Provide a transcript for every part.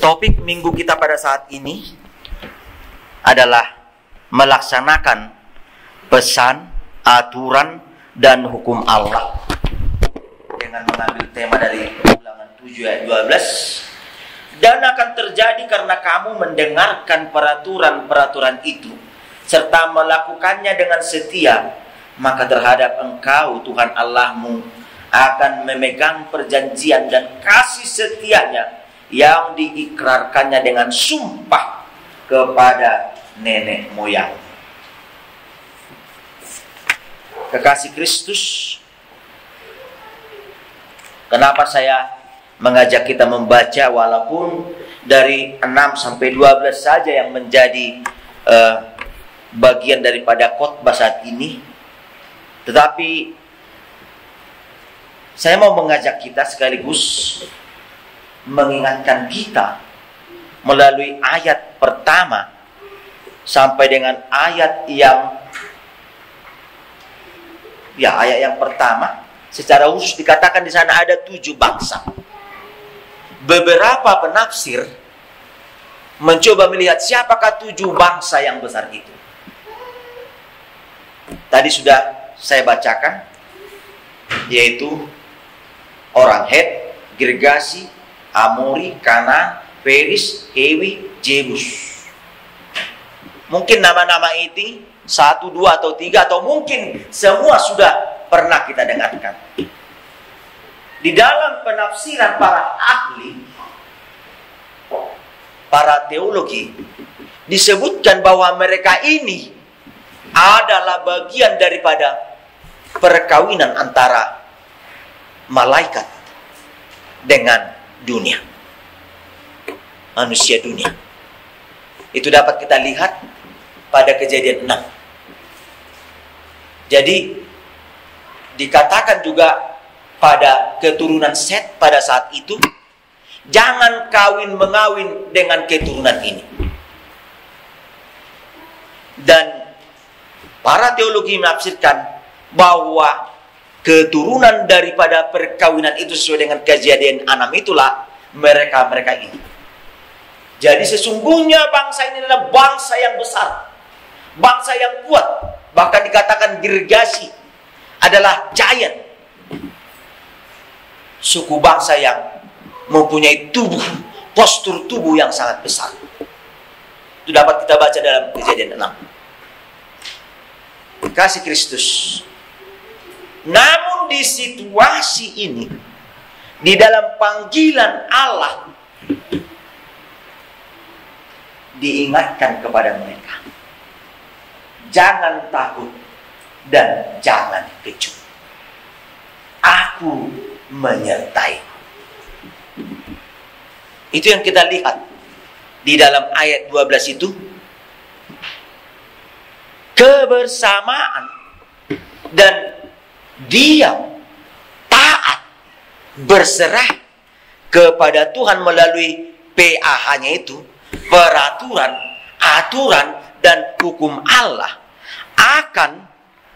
Topik minggu kita pada saat ini adalah melaksanakan pesan, aturan, dan hukum Allah dengan mengambil tema dari Ulangan 7 ayat 12. Dan akan terjadi karena kamu mendengarkan peraturan-peraturan itu serta melakukannya dengan setia, maka terhadap engkau Tuhan Allahmu akan memegang perjanjian dan kasih setianya yang diikrarkannya dengan sumpah kepada nenek moyang. Kekasih Kristus, kenapa saya mengajak kita membaca walaupun dari 6 sampai 12 saja yang menjadi bagian daripada khotbah saat ini. Tetapi saya mau mengajak kita sekaligus mengingatkan kita melalui ayat pertama sampai dengan ayat yang pertama. Secara khusus dikatakan di sana ada 7 bangsa. Beberapa penafsir mencoba melihat siapakah 7 bangsa yang besar itu. Tadi sudah saya bacakan, yaitu orang Het, Girgasi, Amori, Kanaan, Peris, Hewi, Jebus. Mungkin nama-nama itu 1, 2, atau 3, atau mungkin semua sudah pernah kita dengarkan. Di dalam penafsiran para ahli, para teologi, disebutkan bahwa mereka ini adalah bagian daripada perkawinan antara malaikat dengan dunia, manusia dunia. Itu dapat kita lihat pada Kejadian 6. Jadi dikatakan juga pada keturunan Set pada saat itu, jangan kawin-mengawin dengan keturunan ini. Dan para teologi menafsirkan bahwa keturunan daripada perkawinan itu sesuai dengan Kejadian 6 itulah mereka ini. Jadi sesungguhnya bangsa ini adalah bangsa yang besar, bangsa yang kuat. Bahkan dikatakan Girgasi adalah giant, suku bangsa yang mempunyai postur tubuh yang sangat besar. Itu dapat kita baca dalam Kejadian 6. Kasih Kristus. Namun di situasi ini, di dalam panggilan Allah, diingatkan kepada mereka, jangan takut dan jangan kecut. Aku menyertai. Itu yang kita lihat di dalam ayat 12 itu. Kebersamaan dan diam, taat, berserah kepada Tuhan melalui PAH-nya itu, peraturan, aturan, dan hukum Allah, akan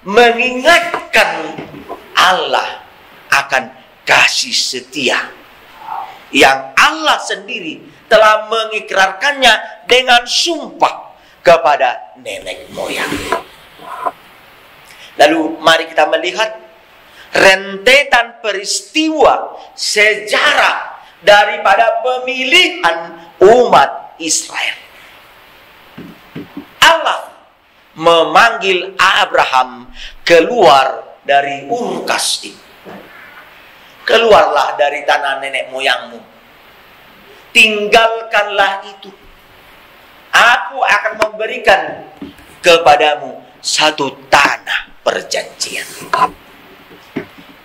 mengingatkan Allah akan kasih setia yang Allah sendiri telah mengikrarkannya dengan sumpah kepada nenek moyang. Lalu mari kita melihat rentetan peristiwa sejarah daripada pemilihan umat Israel. Allah memanggil Abraham keluar dari Ur Kasdim. Keluarlah dari tanah nenek moyangmu. Tinggalkanlah itu. Aku akan memberikan kepadamu satu tanah perjanjian.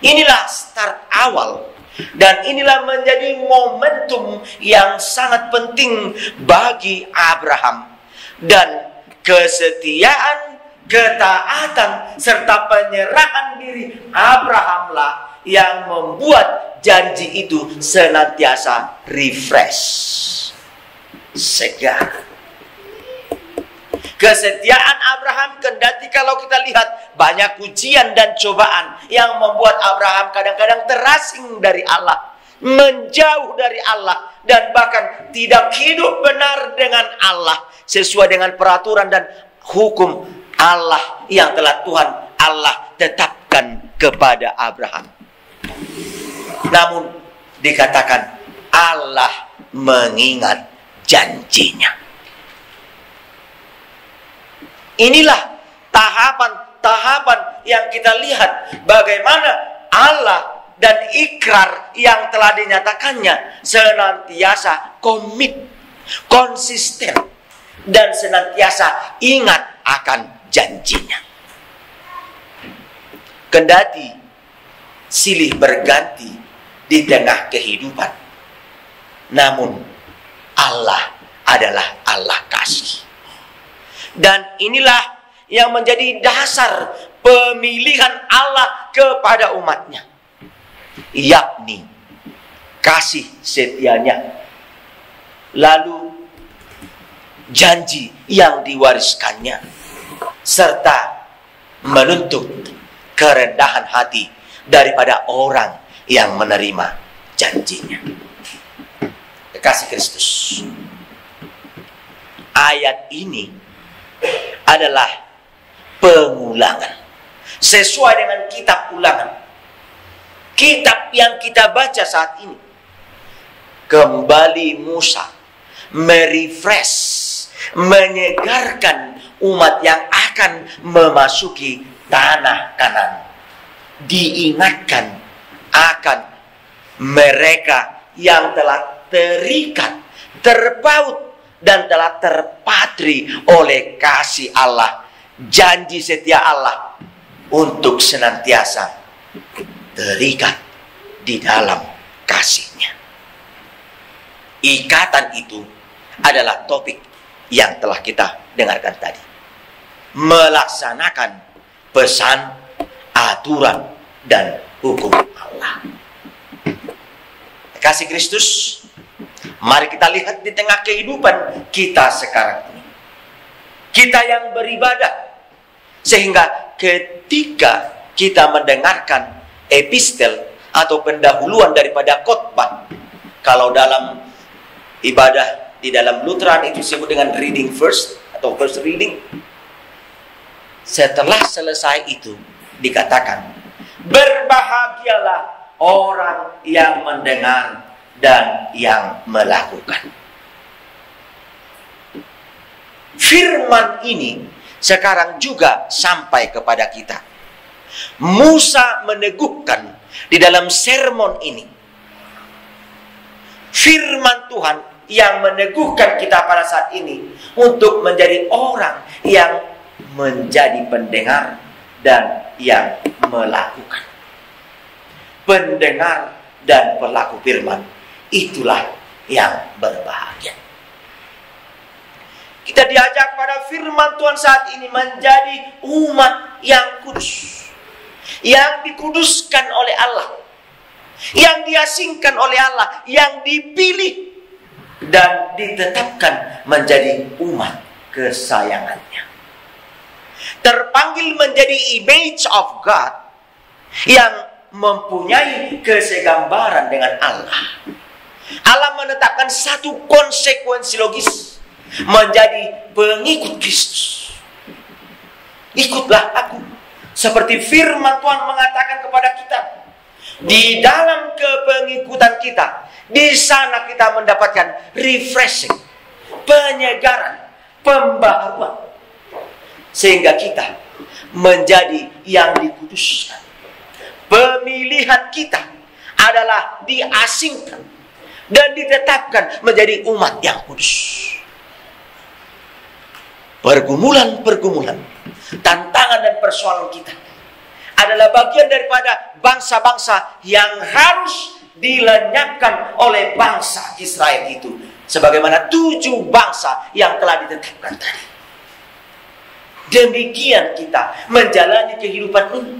Inilah start awal. Dan inilah menjadi momentum yang sangat penting bagi Abraham. Dan kesetiaan, ketaatan, serta penyerahan diri Abrahamlah yang membuat janji itu senantiasa refresh, segar. Kesetiaan Abraham, kendati kalau kita lihat banyak ujian dan cobaan yang membuat Abraham kadang-kadang terasing dari Allah, menjauh dari Allah, dan bahkan tidak hidup benar dengan Allah sesuai dengan peraturan dan hukum Allah yang telah Tuhan Allah tetapkan kepada Abraham. Namun dikatakan Allah mengingat janjinya. Inilah tahapan-tahapan yang kita lihat bagaimana Allah dan ikrar yang telah dinyatakannya senantiasa komit, konsisten, dan senantiasa ingat akan janjinya. Kendati silih berganti di tengah kehidupan, namun Allah adalah Allah kasih. Dan inilah yang menjadi dasar pemilihan Allah kepada umatnya, yakni kasih setianya, lalu janji yang diwariskannya, serta menuntut kerendahan hati daripada orang yang menerima janjinya. Kekasih Kristus, ayat ini adalah pengulangan sesuai dengan kitab Ulangan, kitab yang kita baca saat ini. Kembali Musa merefresh, menyegarkan umat yang akan memasuki tanah Kanan, diingatkan akan mereka yang telah terikat, terpaut, dan telah terpatri oleh kasih Allah, janji setia Allah untuk senantiasa terikat di dalam kasih-Nya. Ikatan itu adalah topik yang telah kita dengarkan tadi. Melaksanakan pesan, aturan, dan hukum Allah. Kasih Kristus, mari kita lihat di tengah kehidupan kita sekarang ini. Kita yang beribadah, sehingga ketika kita mendengarkan epistel atau pendahuluan daripada khotbah, kalau dalam ibadah di dalam Lutheran itu disebut dengan reading first atau first reading. Setelah selesai itu dikatakan, berbahagialah orang yang mendengar dan yang melakukan. Firman ini sekarang juga sampai kepada kita. Musa meneguhkan di dalam sermon ini, firman Tuhan yang meneguhkan kita pada saat ini untuk menjadi orang yang menjadi pendengar dan yang melakukan. Pendengar dan pelaku firman, itulah yang berbahagia. Kita diajak pada firman Tuhan saat ini menjadi umat yang kudus, yang dikuduskan oleh Allah, yang diasingkan oleh Allah, yang dipilih dan ditetapkan menjadi umat kesayangannya. Terpanggil menjadi image of God, yang mempunyai kesegambaran dengan Allah. Allah menetapkan satu konsekuensi logis, menjadi pengikut Kristus. Ikutlah aku, seperti firman Tuhan mengatakan kepada kita. Di dalam kepengikutan kita, di sana kita mendapatkan refreshing, penyegaran, pembaharuan, sehingga kita menjadi yang dikuduskan. Pemilihan kita adalah diasingkan dan ditetapkan menjadi umat yang kudus. Pergumulan-pergumulan, tantangan dan persoalan kita adalah bagian daripada bangsa-bangsa yang harus dilenyapkan oleh bangsa Israel itu, sebagaimana 7 bangsa yang telah ditetapkan tadi. Demikian kita menjalani kehidupan ini.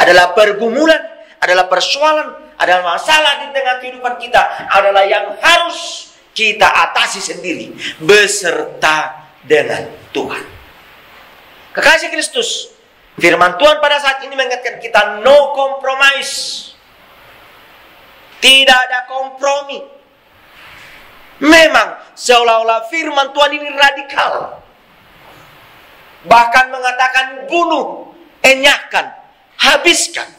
Adalah pergumulan, adalah persoalan, adalah masalah di tengah kehidupan kita, adalah yang harus kita atasi sendiri beserta dengan Tuhan. Kekasih Kristus, firman Tuhan pada saat ini mengingatkan kita no compromise. Tidak ada kompromi Memang seolah-olah firman Tuhan ini radikal. Bahkan mengatakan bunuh, enyahkan, habiskan.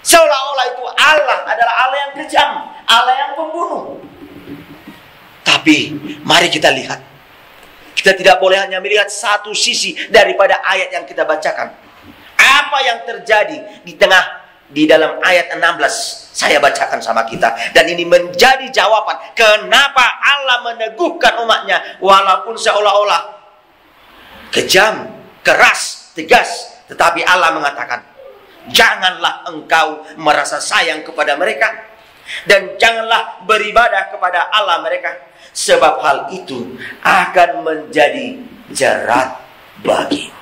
Seolah-olah itu Allah adalah Allah yang kejam, Allah yang pembunuh. Tapi mari kita lihat. Kita tidak boleh hanya melihat satu sisi daripada ayat yang kita bacakan. Apa yang terjadi di dalam ayat 16 saya bacakan sama kita. Dan ini menjadi jawaban kenapa Allah meneguhkan umatnya walaupun seolah-olah kejam, keras, tegas. Tetapi Allah mengatakan, janganlah engkau merasa sayang kepada mereka. Dan janganlah beribadah kepada Allah mereka. Sebab hal itu akan menjadi jerat bagimu.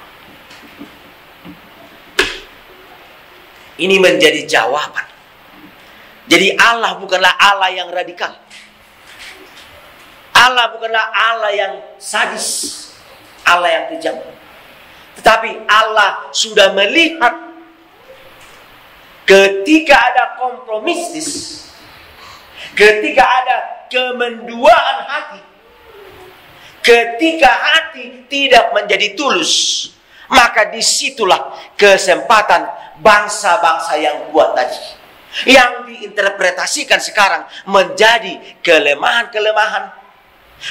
Ini menjadi jawaban. Jadi Allah bukanlah Allah yang radikal. Allah bukanlah Allah yang sadis. Allah yang kejam. Tetapi Allah sudah melihat ketika ada kompromistis, ketika ada kemenduaan hati, ketika hati tidak menjadi tulus, maka disitulah kesempatan bangsa-bangsa yang kuat tadi, yang diinterpretasikan sekarang menjadi kelemahan-kelemahan,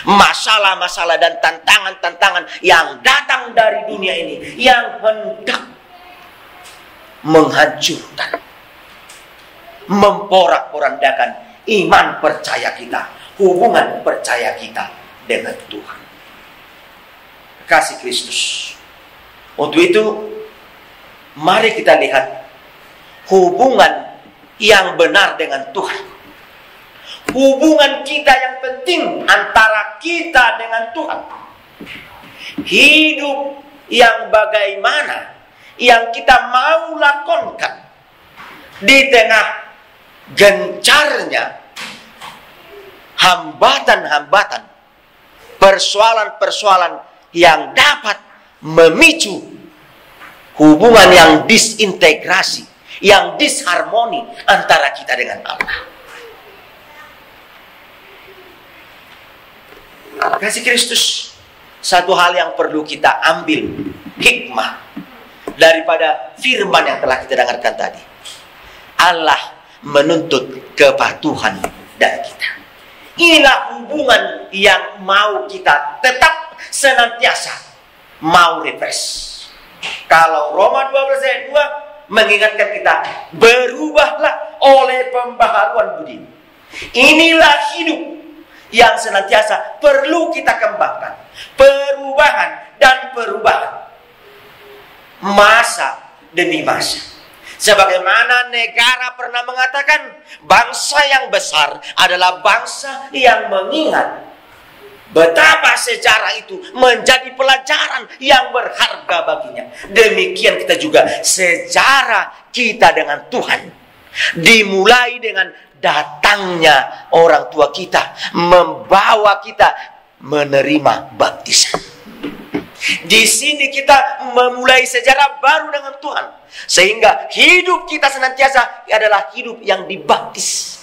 masalah-masalah dan tantangan-tantangan yang datang dari dunia ini, yang hendak menghancurkan, memporak-porandakan iman percaya kita, hubungan percaya kita dengan Tuhan. Kasih Kristus. Untuk itu, mari kita lihat hubungan yang benar dengan Tuhan. Hubungan kita yang penting antara kita dengan Tuhan. Hidup yang bagaimana yang kita mau lakukan di tengah gencarnya hambatan-hambatan, persoalan-persoalan yang dapat memicu hubungan yang disintegrasi, yang disharmoni antara kita dengan Allah. Kasih Kristus, satu hal yang perlu kita ambil hikmah daripada firman yang telah kita dengarkan tadi. Allah menuntut kepatuhan dari kita. Inilah hubungan yang mau kita tetap senantiasa mau refresh. Kalau Roma 12 ayat 2 mengingatkan kita, berubahlah oleh pembaharuan budi. Inilah hidup yang senantiasa perlu kita kembangkan. Perubahan dan perubahan, masa demi masa. Sebagaimana negara pernah mengatakan, bangsa yang besar adalah bangsa yang mengingat betapa sejarah itu menjadi pelajaran yang berharga baginya. Demikian kita juga sejarah kita dengan Tuhan. Dimulai dengan datangnya orang tua kita, membawa kita menerima baptisan. Di sini kita memulai sejarah baru dengan Tuhan, sehingga hidup kita senantiasa adalah hidup yang dibaptis.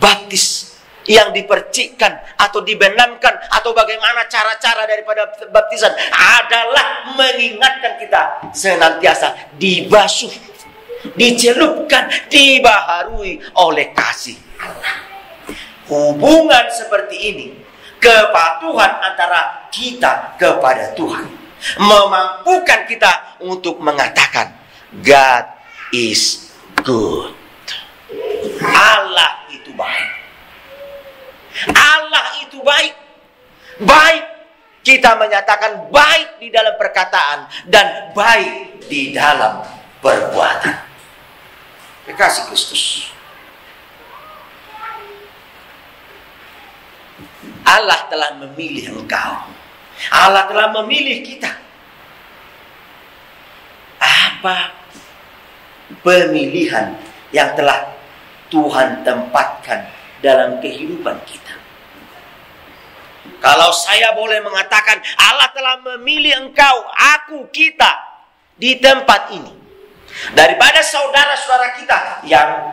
Baptis yang dipercikkan atau dibenamkan atau bagaimana cara-cara daripada baptisan adalah mengingatkan kita senantiasa dibasuh, dicelupkan, dibaharui oleh kasih Allah. Hubungan seperti ini, kepatuhan antara kita kepada Tuhan, memampukan kita untuk mengatakan God is good. Allah itu baik. Allah itu baik. Baik, kita menyatakan baik di dalam perkataan dan baik di dalam perbuatan. Kekasih Kristus, Allah telah memilih engkau. Allah telah memilih kita. Apa pemilihan yang telah Tuhan tempatkan dalam kehidupan kita? Kalau saya boleh mengatakan, Allah telah memilih engkau, aku, kita di tempat ini, daripada saudara-saudara kita yang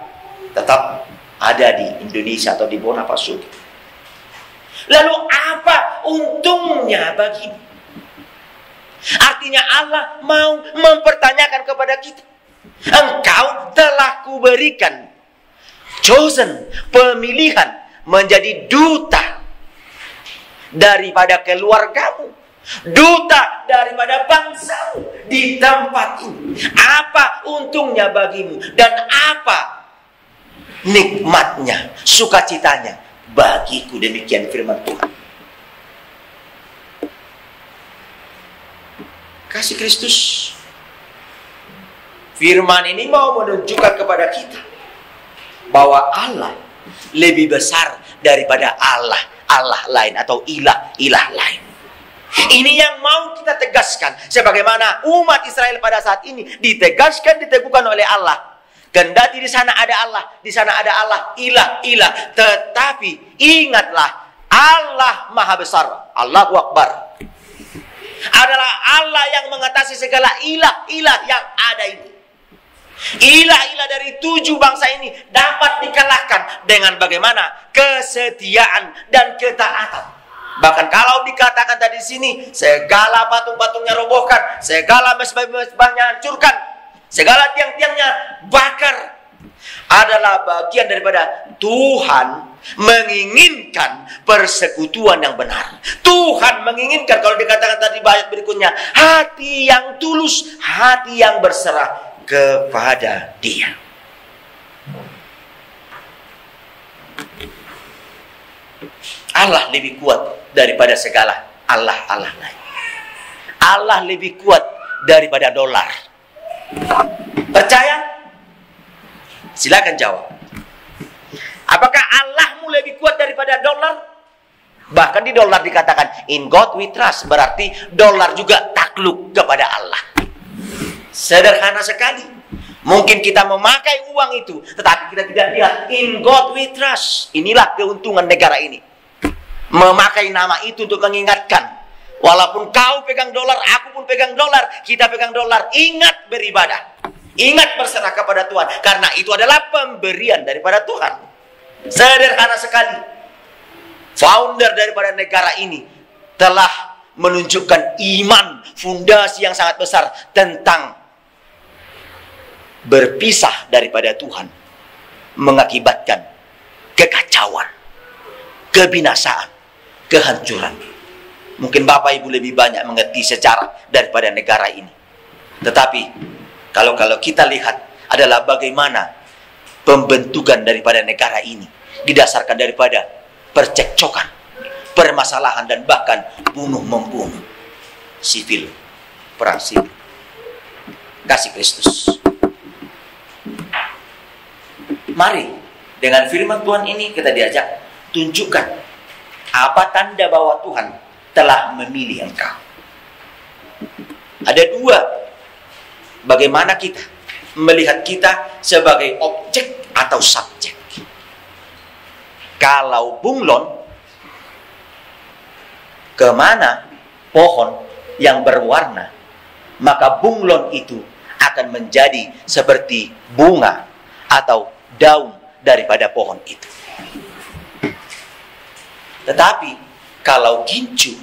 tetap ada di Indonesia atau di Bonapasuki. Lalu apa untungnya bagimu? Artinya Allah mau mempertanyakan kepada kita. Engkau telah kuberikan, chosen, pemilihan, menjadi duta daripada keluargamu, duta daripada bangsamu di tempat ini. Apa untungnya bagimu dan apa nikmatnya, sukacitanya bagiku? Demikian firman Tuhan. Kasih Kristus, firman ini mau menunjukkan kepada kita bahwa Allah lebih besar daripada Allah lain atau ilah lain. Ini yang mau kita tegaskan, sebagaimana umat Israel pada saat ini ditegaskan, diteguhkan oleh Allah. Kendati di sana ada Allah, di sana ada Allah, ilah. Tetapi ingatlah, Allah Maha Besar, Allahu Akbar, adalah Allah yang mengatasi segala ilah yang ada ini. Ilah-ilah dari 7 bangsa ini dapat dikalahkan dengan bagaimana kesetiaan dan ketaatan. Bahkan kalau dikatakan tadi sini, segala patung-patungnya robohkan, segala mesbah-mesbahnya hancurkan, segala tiang-tiangnya bakar, adalah bagian daripada Tuhan menginginkan persekutuan yang benar. Tuhan menginginkan, kalau dikatakan tadi ayat berikutnya, hati yang tulus, hati yang berserah kepada Dia. Allah lebih kuat daripada segala Allah lain. Allah lebih kuat daripada dolar. Percaya? Silakan jawab. Apakah Allahmu lebih kuat daripada dolar? Bahkan di dolar dikatakan, in God we trust. Berarti dolar juga takluk kepada Allah. Sederhana sekali. Mungkin kita memakai uang itu, tetapi kita tidak lihat, in God we trust. Inilah keuntungan negara ini. Memakai nama itu untuk mengingatkan, walaupun kau pegang dolar, aku pun pegang dolar, kita pegang dolar, ingat beribadah, ingat berserah kepada Tuhan, karena itu adalah pemberian daripada Tuhan. Sederhana sekali. Founder daripada negara ini telah menunjukkan iman, fondasi yang sangat besar tentang berpisah daripada Tuhan mengakibatkan kekacauan, kebinasaan, kehancuran. Mungkin Bapak Ibu lebih banyak mengerti sejarah daripada negara ini. Tetapi kalau kita lihat adalah bagaimana pembentukan daripada negara ini didasarkan daripada percekcokan, permasalahan, dan bahkan bunuh-membunuh, sivil, perang sivil. Kasih Kristus. Mari dengan firman Tuhan ini kita diajak tunjukkan apa tanda bahwa Tuhan telah memilih engkau. Ada 2. Bagaimana kita melihat kita sebagai objek atau subjek. Kalau bunglon, kemana pohon yang berwarna, maka bunglon itu akan menjadi seperti bunga atau daun daripada pohon itu. Tetapi kalau gincu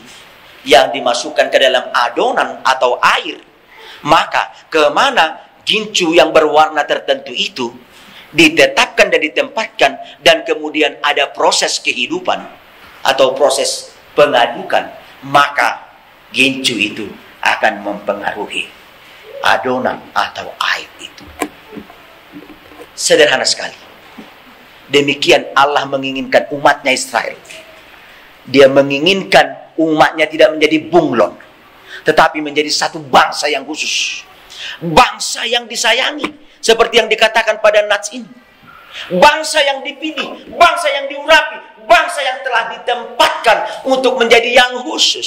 yang dimasukkan ke dalam adonan atau air, maka kemana gincu yang berwarna tertentu itu ditetapkan dan ditempatkan, dan kemudian ada proses kehidupan atau proses pengadukan, maka gincu itu akan mempengaruhi adonan atau air itu. Sederhana sekali. Demikian Allah menginginkan umatnya Israel. Dia menginginkan umatnya tidak menjadi bunglon, tetapi menjadi satu bangsa yang khusus, bangsa yang disayangi, seperti yang dikatakan pada nats ini. Bangsa yang dipilih, bangsa yang diurapi, bangsa yang telah ditempatkan untuk menjadi yang khusus.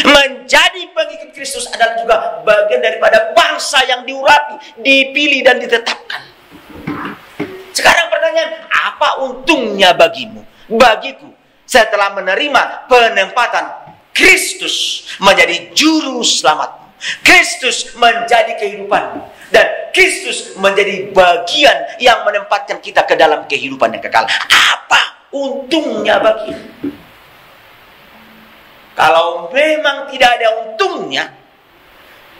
Menjadi pengikut Kristus adalah juga bagian daripada bangsa yang diurapi, dipilih, dan ditetapkan. Sekarang pertanyaan, apa untungnya bagimu, bagiku, setelah menerima penempatan Kristus menjadi juru selamatmu, Kristus menjadi kehidupanmu, dan Kristus menjadi bagian yang menempatkan kita ke dalam kehidupan yang kekal? Apa untungnya bagi. Kalau memang tidak ada untungnya,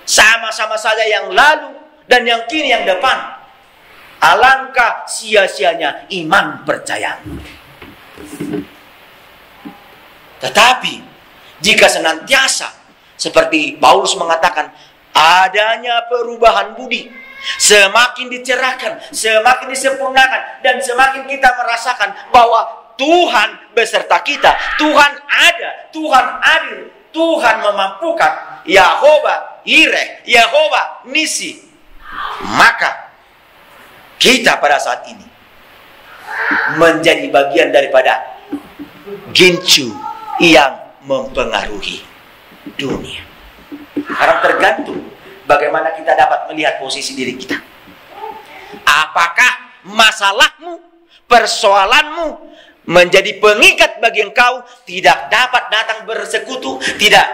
sama-sama saja yang lalu dan yang kini yang depan. Alangkah sia-sianya iman percaya. Tetapi jika senantiasa seperti Paulus mengatakan, adanya perubahan budi, semakin dicerahkan, semakin disempurnakan, dan semakin kita merasakan bahwa Tuhan beserta kita, Tuhan ada, Tuhan adil, Tuhan memampukan, Yahova Ireh, Yahova Nisi, maka kita pada saat ini menjadi bagian daripada gincu yang mempengaruhi dunia. Karena tergantung bagaimana kita dapat melihat posisi diri kita. Apakah masalahmu, persoalanmu menjadi pengikat bagi engkau, tidak dapat datang bersekutu, tidak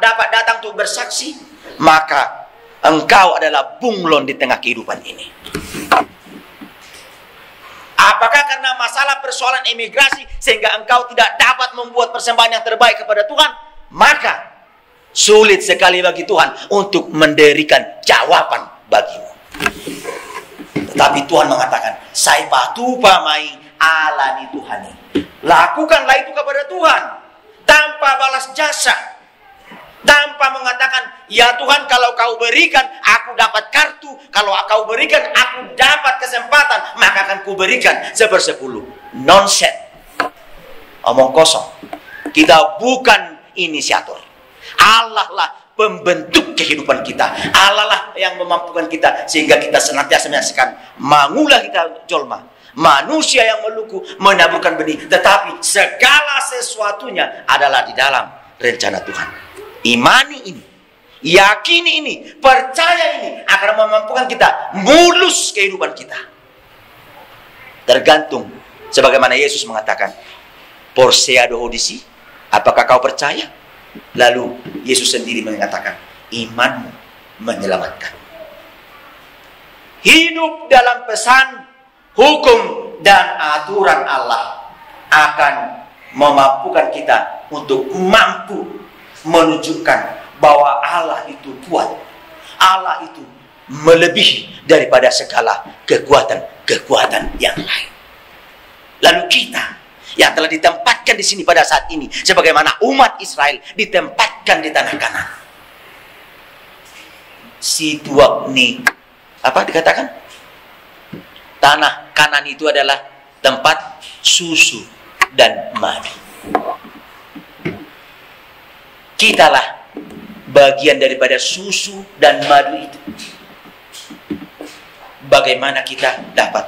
dapat datang untuk bersaksi, maka engkau adalah bunglon di tengah kehidupan ini. Apakah karena masalah persoalan imigrasi sehingga engkau tidak dapat membuat persembahan yang terbaik kepada Tuhan, maka sulit sekali bagi Tuhan untuk mendirikan jawaban bagimu. Tetapi Tuhan mengatakan, "Sai patu pamai alani Tuhani." Lakukanlah itu kepada Tuhan tanpa balas jasa. Tanpa mengatakan, ya Tuhan, kalau kau berikan, aku dapat kartu. Kalau kau berikan, aku dapat kesempatan. Maka akan kuberikan 1/10. Nonsense. Omong kosong. Kita bukan inisiator. Allah lah pembentuk kehidupan kita. Allah lah yang memampukan kita. Sehingga kita senantiasa menyaksikan mangulah kita jolma. Manusia yang meluku menaburkan benih. Tetapi segala sesuatunya adalah di dalam rencana Tuhan. Imani ini, yakini ini, percaya ini akan memampukan kita mulus kehidupan kita. Tergantung sebagaimana Yesus mengatakan, "Porsea dohodisi," apakah kau percaya? Lalu Yesus sendiri mengatakan, imanmu menyelamatkan. Hidup dalam pesan, hukum, dan aturan Allah akan memampukan kita untuk mampu menunjukkan bahwa Allah itu kuat. Allah itu melebihi daripada segala kekuatan yang lain. Lalu kita yang telah ditempatkan di sini pada saat ini, sebagaimana umat Israel ditempatkan di tanah Kanan. Si tuak ni, apa dikatakan? Tanah Kanan itu adalah tempat susu dan madu. Kitalah bagian daripada susu dan madu itu. Bagaimana kita dapat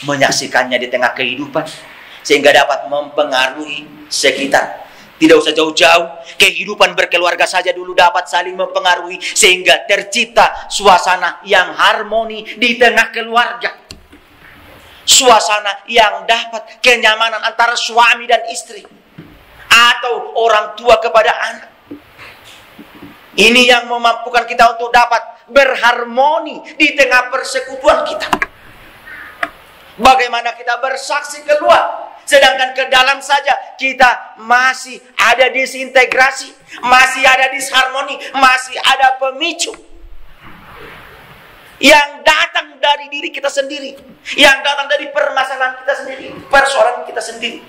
menyaksikannya di tengah kehidupan sehingga dapat mempengaruhi sekitar. Tidak usah jauh-jauh, kehidupan berkeluarga saja dulu dapat saling mempengaruhi sehingga tercipta suasana yang harmoni di tengah keluarga. Suasana yang dapat kenyamanan antara suami dan istri atau orang tua kepada anak. Ini yang memampukan kita untuk dapat berharmoni di tengah persekutuan kita. Bagaimana kita bersaksi keluar, sedangkan ke dalam saja kita masih ada disintegrasi, masih ada disharmoni, masih ada pemicu yang datang dari diri kita sendiri, yang datang dari permasalahan kita sendiri, persoalan kita sendiri.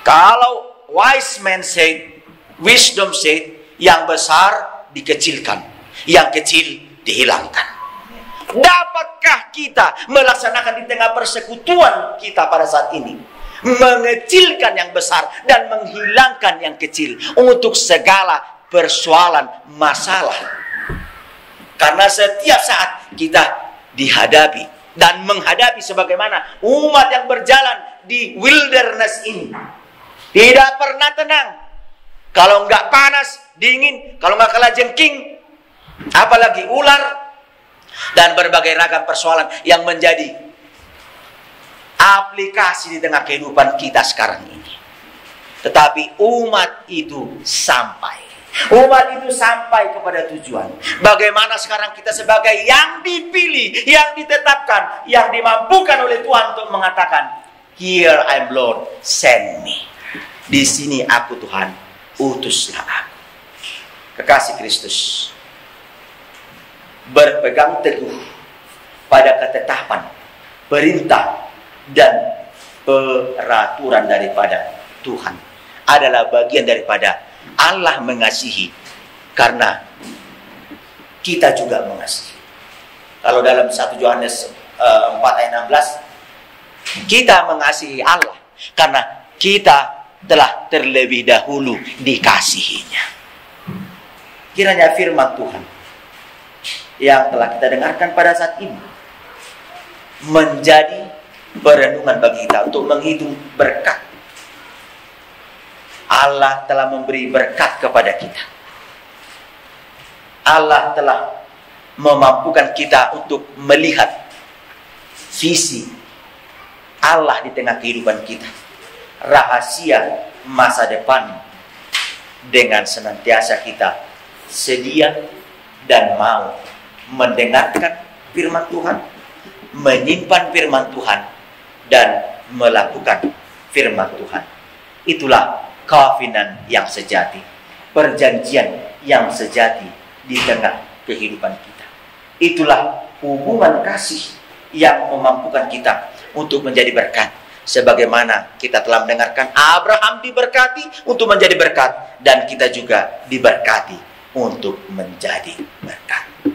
Kalau wise man said, wisdom said, yang besar dikecilkan, yang kecil dihilangkan. Dapatkah kita melaksanakan di tengah persekutuan kita pada saat ini, mengecilkan yang besar dan menghilangkan yang kecil untuk segala persoalan masalah? Karena setiap saat kita dihadapi dan menghadapi sebagaimana umat yang berjalan di wilderness ini tidak pernah tenang. Kalau enggak panas, dingin, kalau enggak kalajengking, apalagi ular, dan berbagai ragam persoalan yang menjadi aplikasi di tengah kehidupan kita sekarang ini. Tetapi umat itu sampai. Umat itu sampai kepada tujuan. Bagaimana sekarang kita sebagai yang dipilih, yang ditetapkan, yang dimampukan oleh Tuhan untuk mengatakan, "Here I am Lord, send me. Di sini aku Tuhan, utuslah aku. Kekasih Kristus, berpegang teguh pada ketetapan, perintah, dan peraturan daripada Tuhan adalah bagian daripada Allah mengasihi, karena kita juga mengasihi. Kalau dalam 1 Yohanes 4 ayat 16, kita mengasihi Allah karena kita telah terlebih dahulu dikasihinya. Kiranya firman Tuhan yang telah kita dengarkan pada saat ini menjadi perenungan bagi kita untuk menghitung berkat. Allah telah memberi berkat kepada kita. Allah telah memampukan kita untuk melihat visi Allah di tengah kehidupan kita, rahasia masa depan, dengan senantiasa kita sedia dan mau mendengarkan firman Tuhan, menyimpan firman Tuhan, dan melakukan firman Tuhan. Itulah covenant yang sejati, perjanjian yang sejati di tengah kehidupan kita. Itulah hubungan kasih yang memampukan kita untuk menjadi berkat. Sebagaimana kita telah mendengarkan Abraham diberkati untuk menjadi berkat, dan kita juga diberkati untuk menjadi berkat.